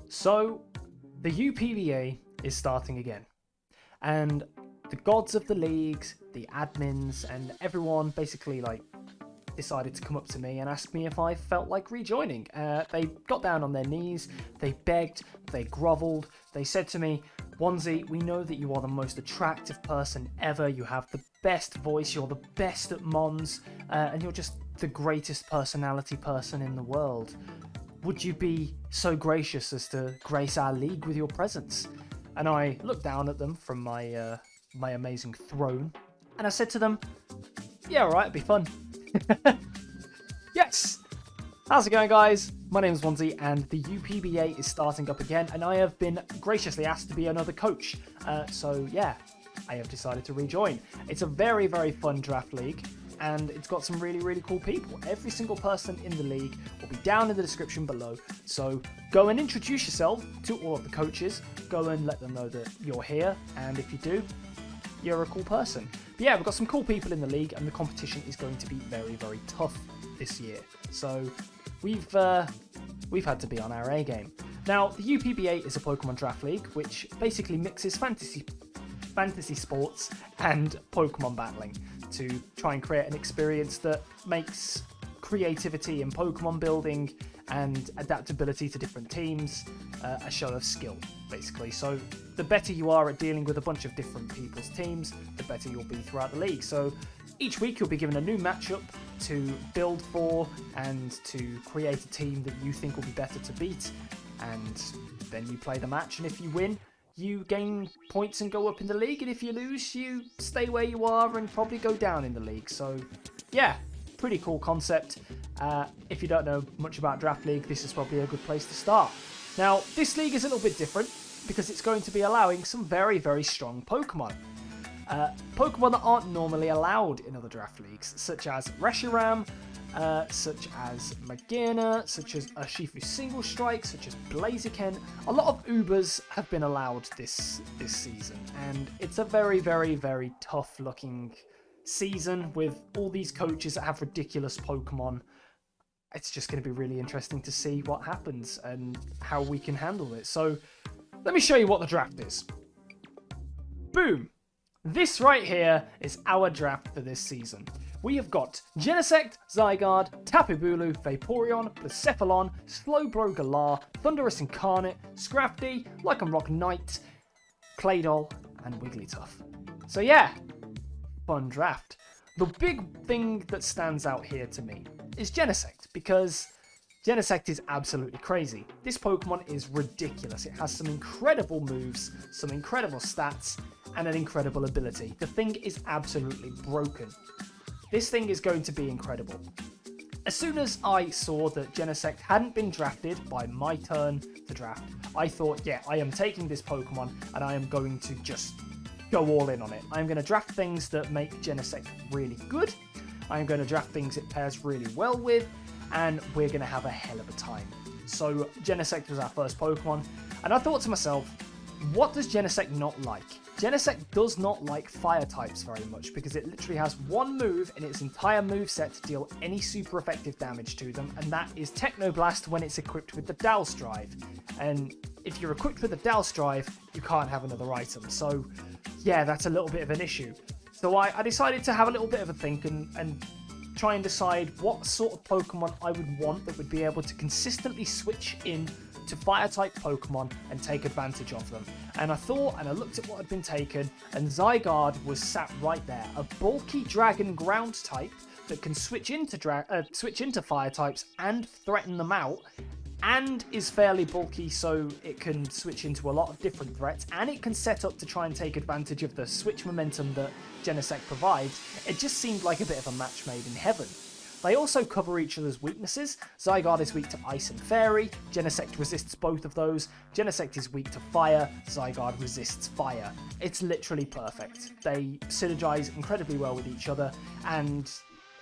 So, the UPBA is starting again, and the gods of the leagues, the admins, and everyone basically decided to come up to me and ask me if I felt like rejoining. They got down on their knees, they begged, they grovelled, they said to me, "Onesie, we know that you are the most attractive person ever, you have the best voice, you're the best at Mons, and you're just the greatest personality person in the world. Would you be so gracious as to grace our league with your presence?" And I looked down at them from my amazing throne, and I said to them, "Yeah, alright, it'd be fun." Yes! How's it going, guys? My name is Onesie, and the UPBA is starting up again, and I have been graciously asked to be another coach. So yeah, I have decided to rejoin. It's a very, very fun draft league, and it's got some really, really cool people. Every single person in the league will be down in the description below, so go and introduce yourself to all of the coaches, go and let them know that you're here, and if you do, you're a cool person. But yeah, we've got some cool people in the league, and the competition is going to be very, very tough this year. So we've had to be on our A game. Now, the UPBA is a Pokemon Draft League, which basically mixes fantasy sports and Pokemon battling to try and create an experience that makes creativity in Pokemon building and adaptability to different teams a show of skill, basically. So the better you are at dealing with a bunch of different people's teams, the better you'll be throughout the league. So each week you'll be given a new matchup to build for and to create a team that you think will be better to beat, and then you play the match, and if you win, you gain points and go up in the league, and if you lose, you stay where you are and probably go down in the league. So yeah, pretty cool concept. If you don't know much about Draft League, this is probably a good place to start. Now, this league is a little bit different because it's going to be allowing some very, very strong Pokemon. Pokemon that aren't normally allowed in other draft leagues, such as Reshiram, such as Magearna, such as Urshifu Single Strike, such as Blaziken. A lot of UBERS have been allowed this season, and it's a very, very, very tough looking season with all these coaches that have ridiculous Pokemon. It's just going to be really interesting to see what happens and how we can handle it. So let me show you what the draft is. Boom! This right here is our draft for this season. We have got Genesect, Zygarde, Tapu Bulu, Vaporeon, Blacephalon, Slowbro Galar, Thundurus Incarnate, Scrafty, Lycanrock Knight, Claydol, and Wigglytuff. So yeah, fun draft. The big thing that stands out here to me is Genesect, because Genesect is absolutely crazy. This Pokemon is ridiculous. It has some incredible moves, some incredible stats, and an incredible ability. The thing is absolutely broken. This thing is going to be incredible. As soon as I saw that Genesect hadn't been drafted by my turn to draft, I thought, yeah, I am taking this Pokemon and I am going to just go all in on it. I'm going to draft things that make Genesect really good. I'm going to draft things it pairs really well with, and we're going to have a hell of a time. So Genesect was our first Pokemon, and I thought to myself, what does Genesect not like? Genesect does not like fire types very much because it literally has one move in its entire moveset to deal any super effective damage to them, and that is Technoblast when it's equipped with the Dow's Drive. And if you're equipped with the Dow's Drive, you can't have another item. So yeah, that's a little bit of an issue. So I decided to have a little bit of a think and try and decide what sort of Pokemon I would want that would be able to consistently switch in to fire-type Pokemon and take advantage of them. And I thought, and I looked at what had been taken, and Zygarde was sat right there. A bulky Dragon Ground type that can switch into fire types and threaten them out, and is fairly bulky so it can switch into a lot of different threats, and it can set up to try and take advantage of the switch momentum that Genesect provides. It just seemed like a bit of a match made in heaven. They also cover each other's weaknesses. Zygarde is weak to Ice and Fairy, Genesect resists both of those. Genesect is weak to Fire, Zygarde resists Fire. It's literally perfect. They synergize incredibly well with each other, and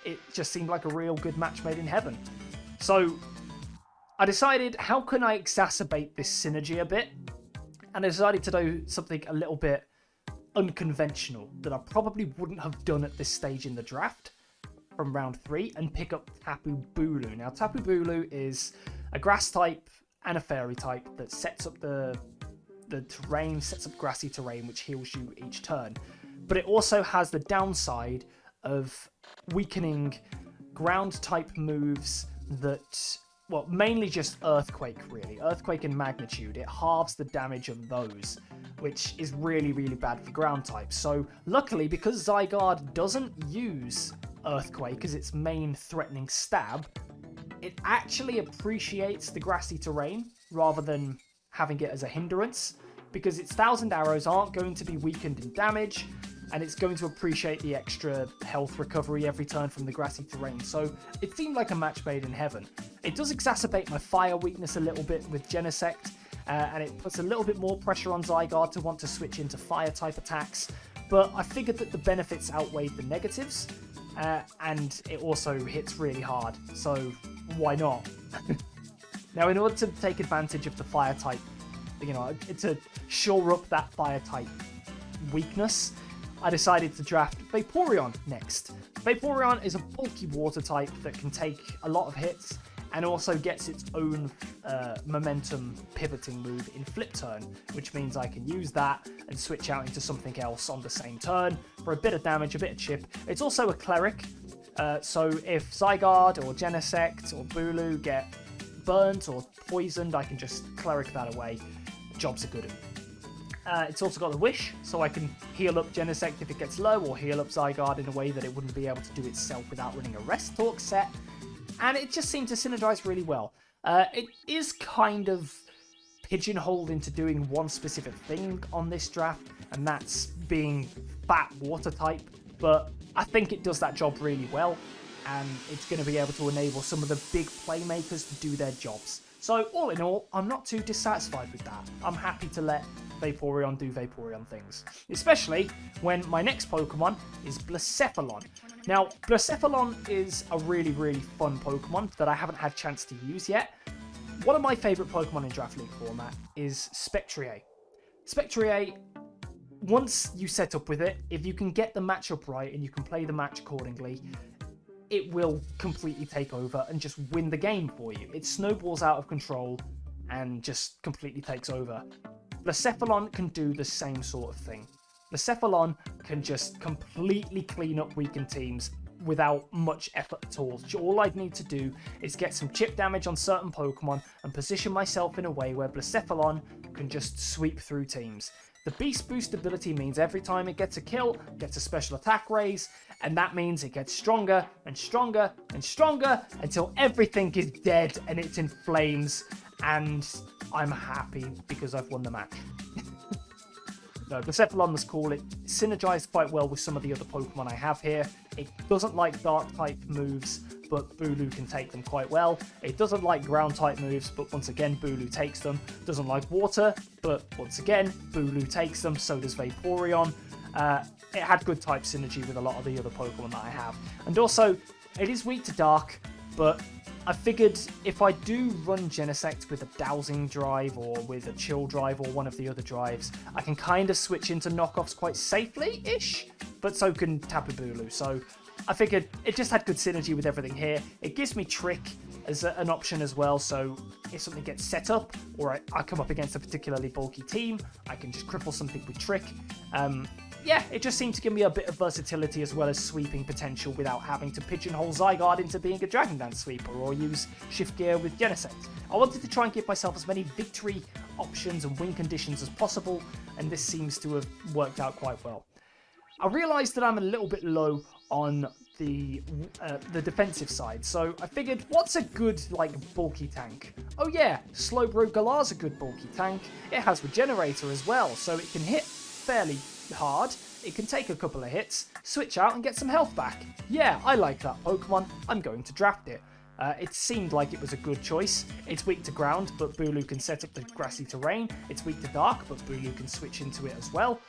it just seemed like a real good match made in heaven. So I decided, how can I exacerbate this synergy a bit? And I decided to do something a little bit unconventional that I probably wouldn't have done at this stage in the draft from round 3, and pick up Tapu Bulu. Now, Tapu Bulu is a grass type and a fairy type that sets up the terrain, sets up grassy terrain, which heals you each turn. But it also has the downside of weakening ground type moves that, well, mainly just Earthquake, really. Earthquake and Magnitude. It halves the damage of those, which is really, really bad for ground types. So luckily, because Zygarde doesn't use Earthquake as its main threatening stab, it actually appreciates the grassy terrain rather than having it as a hindrance, because its 1,000 arrows aren't going to be weakened in damage, and it's going to appreciate the extra health recovery every turn from the grassy terrain. So it seemed like a match made in heaven. It does exacerbate my fire weakness a little bit with Genesect, and it puts a little bit more pressure on Zygarde to want to switch into fire type attacks, but I figured that the benefits outweighed the negatives, and it also hits really hard, so why not? Now, in order to take advantage of the fire type, you know, to shore up that fire type weakness, I decided to draft Vaporeon next. Vaporeon is a bulky water type that can take a lot of hits and also gets its own momentum pivoting move in Flip Turn, which means I can use that and switch out into something else on the same turn for a bit of damage, a bit of chip. It's also a Cleric, so if Zygarde or Genesect or Bulu get burnt or poisoned, I can just Cleric that away. Job's a good one. It's also got the Wish, so I can heal up Genesect if it gets low, or heal up Zygarde in a way that it wouldn't be able to do itself without running a Rest Talk set. And it just seemed to synergize really well. It is kind of pigeonholed into doing one specific thing on this draft, and that's being fat water type, but I think it does that job really well, and it's going to be able to enable some of the big playmakers to do their jobs. So all in all, I'm not too dissatisfied with that. I'm happy to let Vaporeon do Vaporeon things, especially when my next Pokemon is Blacephalon. Now, Blacephalon is a really, really fun Pokemon that I haven't had a chance to use yet. One of my favourite Pokemon in Draft League format is Spectrier. Spectrier, once you set up with it, if you can get the matchup right and you can play the match accordingly, it will completely take over and just win the game for you. It snowballs out of control and just completely takes over. Blacephalon can do the same sort of thing. Blacephalon can just completely clean up weakened teams without much effort at all. All I'd need to do is get some chip damage on certain Pokemon and position myself in a way where Blacephalon can just sweep through teams. The Beast Boost ability means every time it gets a kill, it gets a special attack raise, and that means it gets stronger and stronger and stronger until everything is dead and it's in flames, and I'm happy because I've won the match. No, Blacephalon was cool. It synergized quite well with some of the other Pokemon I have here. It doesn't like Dark-type moves, but Bulu can take them quite well. It doesn't like Ground-type moves, but once again, Bulu takes them. Doesn't like Water, but once again, Bulu takes them, so does Vaporeon. It had good type synergy with a lot of the other Pokemon that I have. And also, it is weak to Dark, but I figured if I do run Genesect with a Dowsing drive or with a Chill drive or one of the other drives, I can kind of switch into knockoffs quite safely-ish, but so can Tapu Bulu. So I figured it just had good synergy with everything here. It gives me Trick as an option as well, so if something gets set up or I come up against a particularly bulky team, I can just cripple something with Trick. Yeah, it just seemed to give me a bit of versatility as well as sweeping potential without having to pigeonhole Zygarde into being a Dragon Dance sweeper or use Shift Gear with Genesect. I wanted to try and give myself as many victory options and win conditions as possible, and this seems to have worked out quite well. I realised that I'm a little bit low on the defensive side, so I figured, what's a good, bulky tank? Oh yeah, Slowbro Galar's a good bulky tank. It has Regenerator as well, so it can hit fairly hard, it can take a couple of hits, switch out and get some health back. Yeah, I like that Pokemon, I'm going to draft it. It seemed like it was a good choice. It's weak to ground, but Bulu can set up the grassy terrain. It's weak to dark, but Bulu can switch into it as well.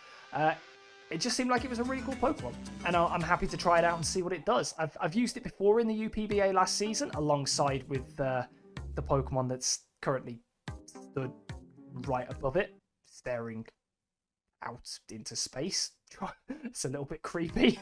It just seemed like it was a really cool Pokemon, and I'm happy to try it out and see what it does. I've used it before in the UPBA last season, alongside with the Pokemon that's currently stood right above it, staring out into space. It's a little bit creepy.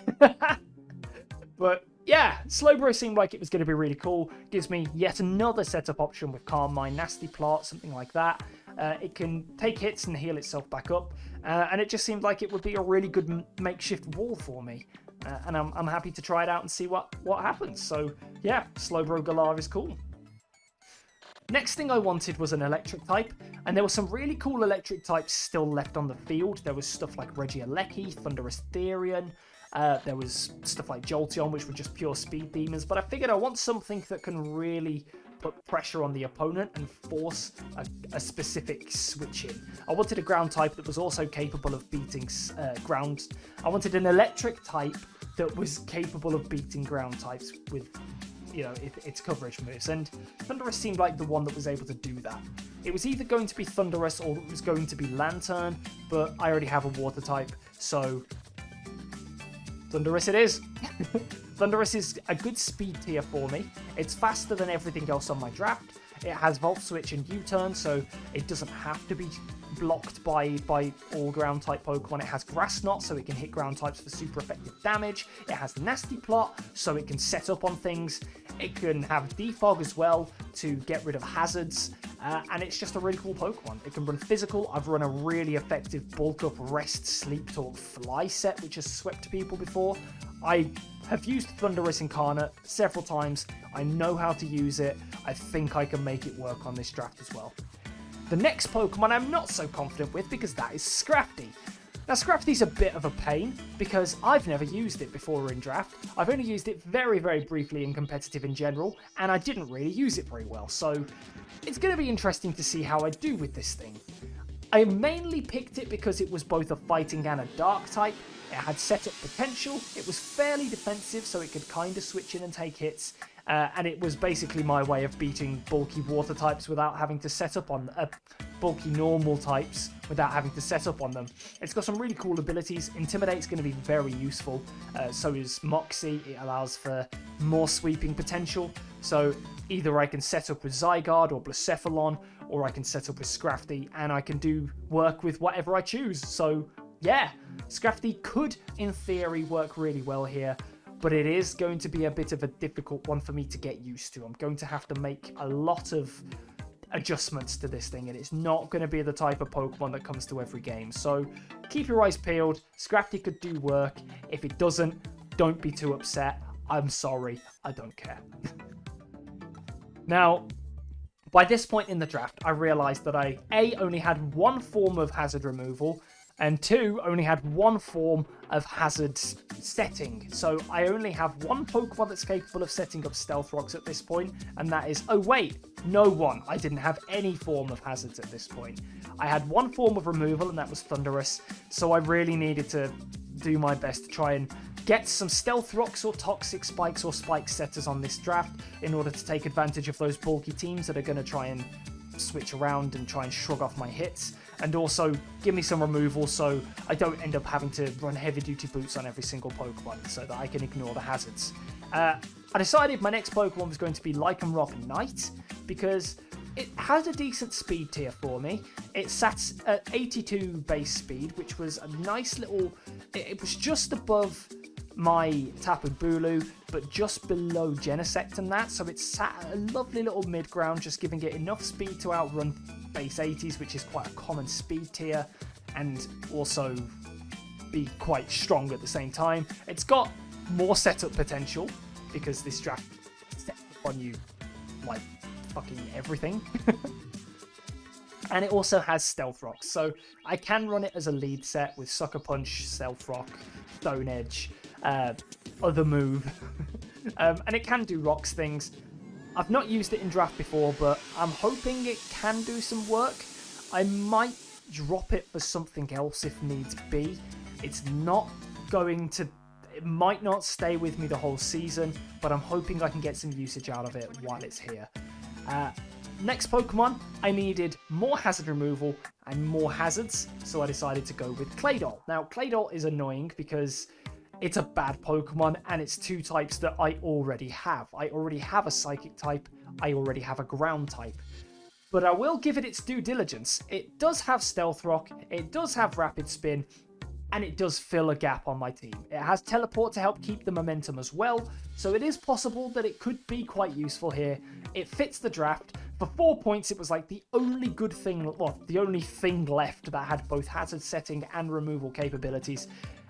But yeah, Slowbro seemed like it was going to be really cool. Gives me yet another setup option with Calm Mind, Nasty Plot, something like that. It can take hits and heal itself back up, and it just seemed like it would be a really good makeshift wall for me. And I'm happy to try it out and see what happens. So yeah, Slowbro Galar is cool. Next thing I wanted was an electric type, and there were some really cool electric types still left on the field. There was stuff like Regieleki, Thunderous Therian. There was stuff like Jolteon, which were just pure speed demons, but I figured I want something that can really put pressure on the opponent and force a specific switch in. I wanted a ground type that was also capable of beating ground. I wanted an electric type that was capable of beating ground types with, you know, its coverage moves, and Thundurus seemed like the one that was able to do that. It was either going to be Thundurus or it was going to be Lantern, but I already have a water type, so Thundurus it is. Thundurus is a good speed tier for me. It's faster than everything else on my draft. It has Volt Switch and U-Turn, so it doesn't have to be blocked by all ground type Pokemon. It has Grass Knot, so it can hit ground types for super effective damage. It has Nasty Plot, so it can set up on things. It can have Defog as well to get rid of hazards, and it's just a really cool Pokemon. It can run physical. I've run a really effective Bulk Up, Rest, Sleep Talk, Fly set, which has swept people before. I have used Thundurus Incarnate several times. I know how to use it. I think I can make it work on this draft as well. The next Pokemon I'm not so confident with because that is Scrafty. Now Scrafty's a bit of a pain because I've never used it before in draft. I've only used it very, very briefly in competitive in general, and I didn't really use it very well, so it's going to be interesting to see how I do with this thing. I mainly picked it because it was both a fighting and a dark type. It had setup potential, it was fairly defensive so it could kind of switch in and take hits, and it was basically my way of beating bulky water types without having to set up on bulky normal types without having to set up on them. It's got some really cool abilities. Intimidate's going to be very useful, so is Moxie. It allows for more sweeping potential, so either I can set up with Zygarde or Blacephalon, or I can set up with Scrafty, and I can do work with whatever I choose. So yeah, Scrafty could, in theory, work really well here, but it is going to be a bit of a difficult one for me to get used to. I'm going to have to make a lot of adjustments to this thing, and it's not going to be the type of Pokemon that comes to every game. So keep your eyes peeled. Scrafty could do work. If it doesn't, don't be too upset. I'm sorry. I don't care. Now, by this point in the draft, I realized that I, A, only had one form of hazard removal, and 2, only had one form of hazard setting. So I only have one Pokemon that's capable of setting up Stealth Rocks at this point, and that is, oh wait, no one. I didn't have any form of hazards at this point. I had one form of removal, and that was Thundurus, so I really needed to do my best to try and get some Stealth Rocks or Toxic Spikes or Spike Setters on this draft in order to take advantage of those bulky teams that are going to try and switch around and try and shrug off my hits, and also give me some removal so I don't end up having to run heavy duty boots on every single Pokemon so that I can ignore the hazards. I decided my next Pokemon was going to be Lycanrock Knight because it had a decent speed tier for me. It sat at 82 base speed, which was a nice little... It was just above my Tapu Bulu, but just below Genesect and that, so it sat at a lovely little mid-ground, just giving it enough speed to outrun base 80s, which is quite a common speed tier, and also be quite strong at the same time. It's got more setup potential, because this draft sets up on you like fucking everything. And it also has Stealth Rocks, so I can run it as a lead set with Sucker Punch, Stealth Rock, Stone Edge, other move, and it can do rocks things. I've not used it in draft before, but I'm hoping it can do some work. I might drop it for something else if needs be. It's not going to... It might not stay with me the whole season, but I'm hoping I can get some usage out of it while it's here. Next Pokemon, I needed more hazard removal and more hazards, so I decided to go with Claydol. Now, Claydol is annoying because it's a bad Pokemon, and it's two types that I already have. I already have a Psychic type, I already have a Ground type. But I will give it its due diligence. It does have Stealth Rock, it does have Rapid Spin, and it does fill a gap on my team. It has Teleport to help keep the momentum as well, so it is possible that it could be quite useful here. It fits the draft. For 4 points, it was like the only good thing, well, the only thing left that had both hazard setting and removal capabilities,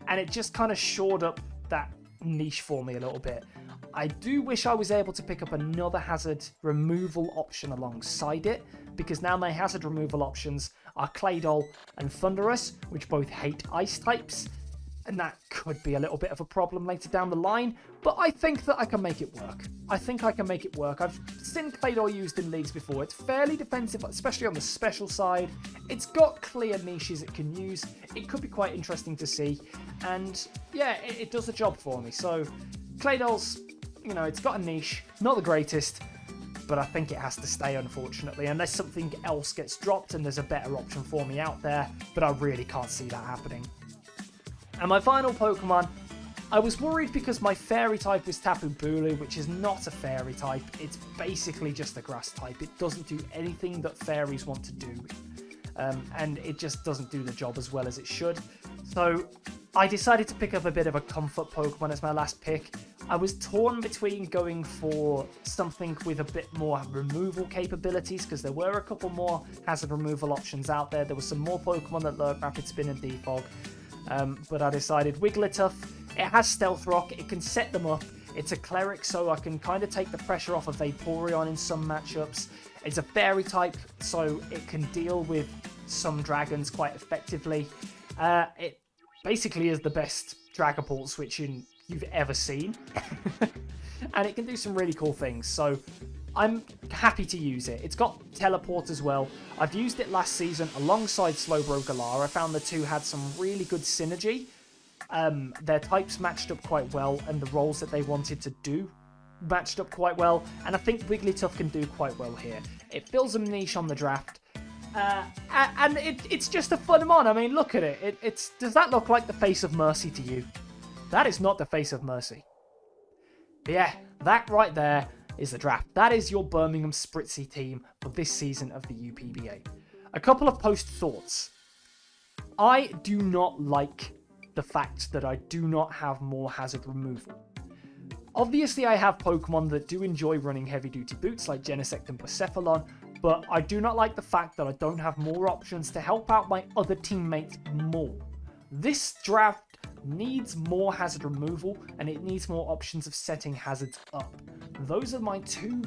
and it just kind of shored up that niche for me a little bit. I do wish I was able to pick up another hazard removal option alongside it, because now my hazard removal options are Claydol and Thundurus, which both hate ice types, and that could be a little bit of a problem later down the line, but I think that I can make it work. I think I can make it work. I've seen Claydol used in leagues before. It's fairly defensive, especially on the special side. It's got clear niches it can use. It could be quite interesting to see, and yeah, it does the job for me. So Claydol's, you know, it's got a niche, not the greatest, but I think it has to stay, unfortunately, unless something else gets dropped and there's a better option for me out there, but I really can't see that happening. And my final Pokemon, I was worried because my fairy type is Tapu Bulu, which is not a fairy type. It's basically just a grass type. It doesn't do anything that fairies want to do, and it just doesn't do the job as well as it should. So I decided to pick up a bit of a comfort Pokemon as my last pick. I was torn between going for something with a bit more removal capabilities, because there were a couple more hazard removal options out there. There were some more Pokemon that learned Rapid Spin and Defog, but I decided Wigglytuff. It has Stealth Rock, it can set them up. It's a Cleric, so I can kind of take the pressure off of Vaporeon in some matchups. It's a Fairy type, so it can deal with some dragons quite effectively. It basically is the best Dragapult switching you've ever seen. And it can do some really cool things, so I'm happy to use it. It's got Teleport as well. I've used it last season alongside Slowbro Galar. I found the two had some really good synergy. Their types matched up quite well, and the roles that they wanted to do matched up quite well, and I think Wigglytuff can do quite well here. It fills a niche on the draft, and it's just a fun mon. I mean, look at it. Does that look like the face of Mercy to you? That is not the face of Mercy. But yeah, that right there is the draft. That is your Birmingham Spritzee team for this season of the UPBA. A couple of post thoughts. I do not like the fact that I do not have more hazard removal. Obviously, I have Pokemon that do enjoy running heavy-duty boots like Genesect and Blacephalon, but I do not like the fact that I don't have more options to help out my other teammates more. This draft needs more hazard removal, and it needs more options of setting hazards up. Those are my two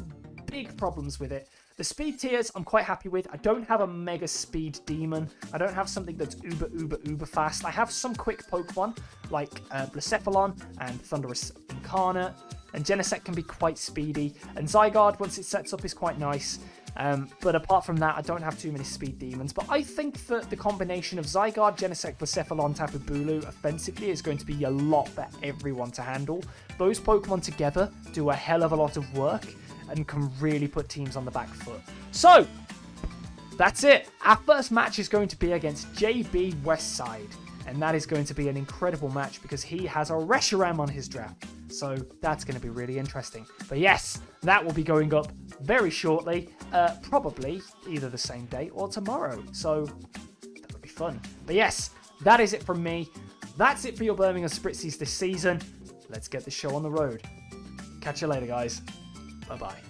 big problems with it. The speed tiers I'm quite happy with. I don't have a mega speed demon. I don't have something that's uber fast. I have some quick Pokemon like Blacephalon and Thundurus Incarnate, and Genesect can be quite speedy, and Zygarde once it sets up is quite nice. But apart from that, I don't have too many speed demons. But I think that the combination of Zygarde, Genesect, Blacephalon, Tapu Bulu offensively is going to be a lot for everyone to handle. Those Pokemon together do a hell of a lot of work and can really put teams on the back foot. So, that's it. Our first match is going to be against JB Westside, and that is going to be an incredible match because he has a Reshiram on his draft. So that's going to be really interesting. But yes, that will be going up very shortly, probably either the same day or tomorrow. So that would be fun. But yes, that is it from me. That's it for your Birmingham Spritzees this season. Let's get the show on the road. Catch you later, guys. Bye-bye.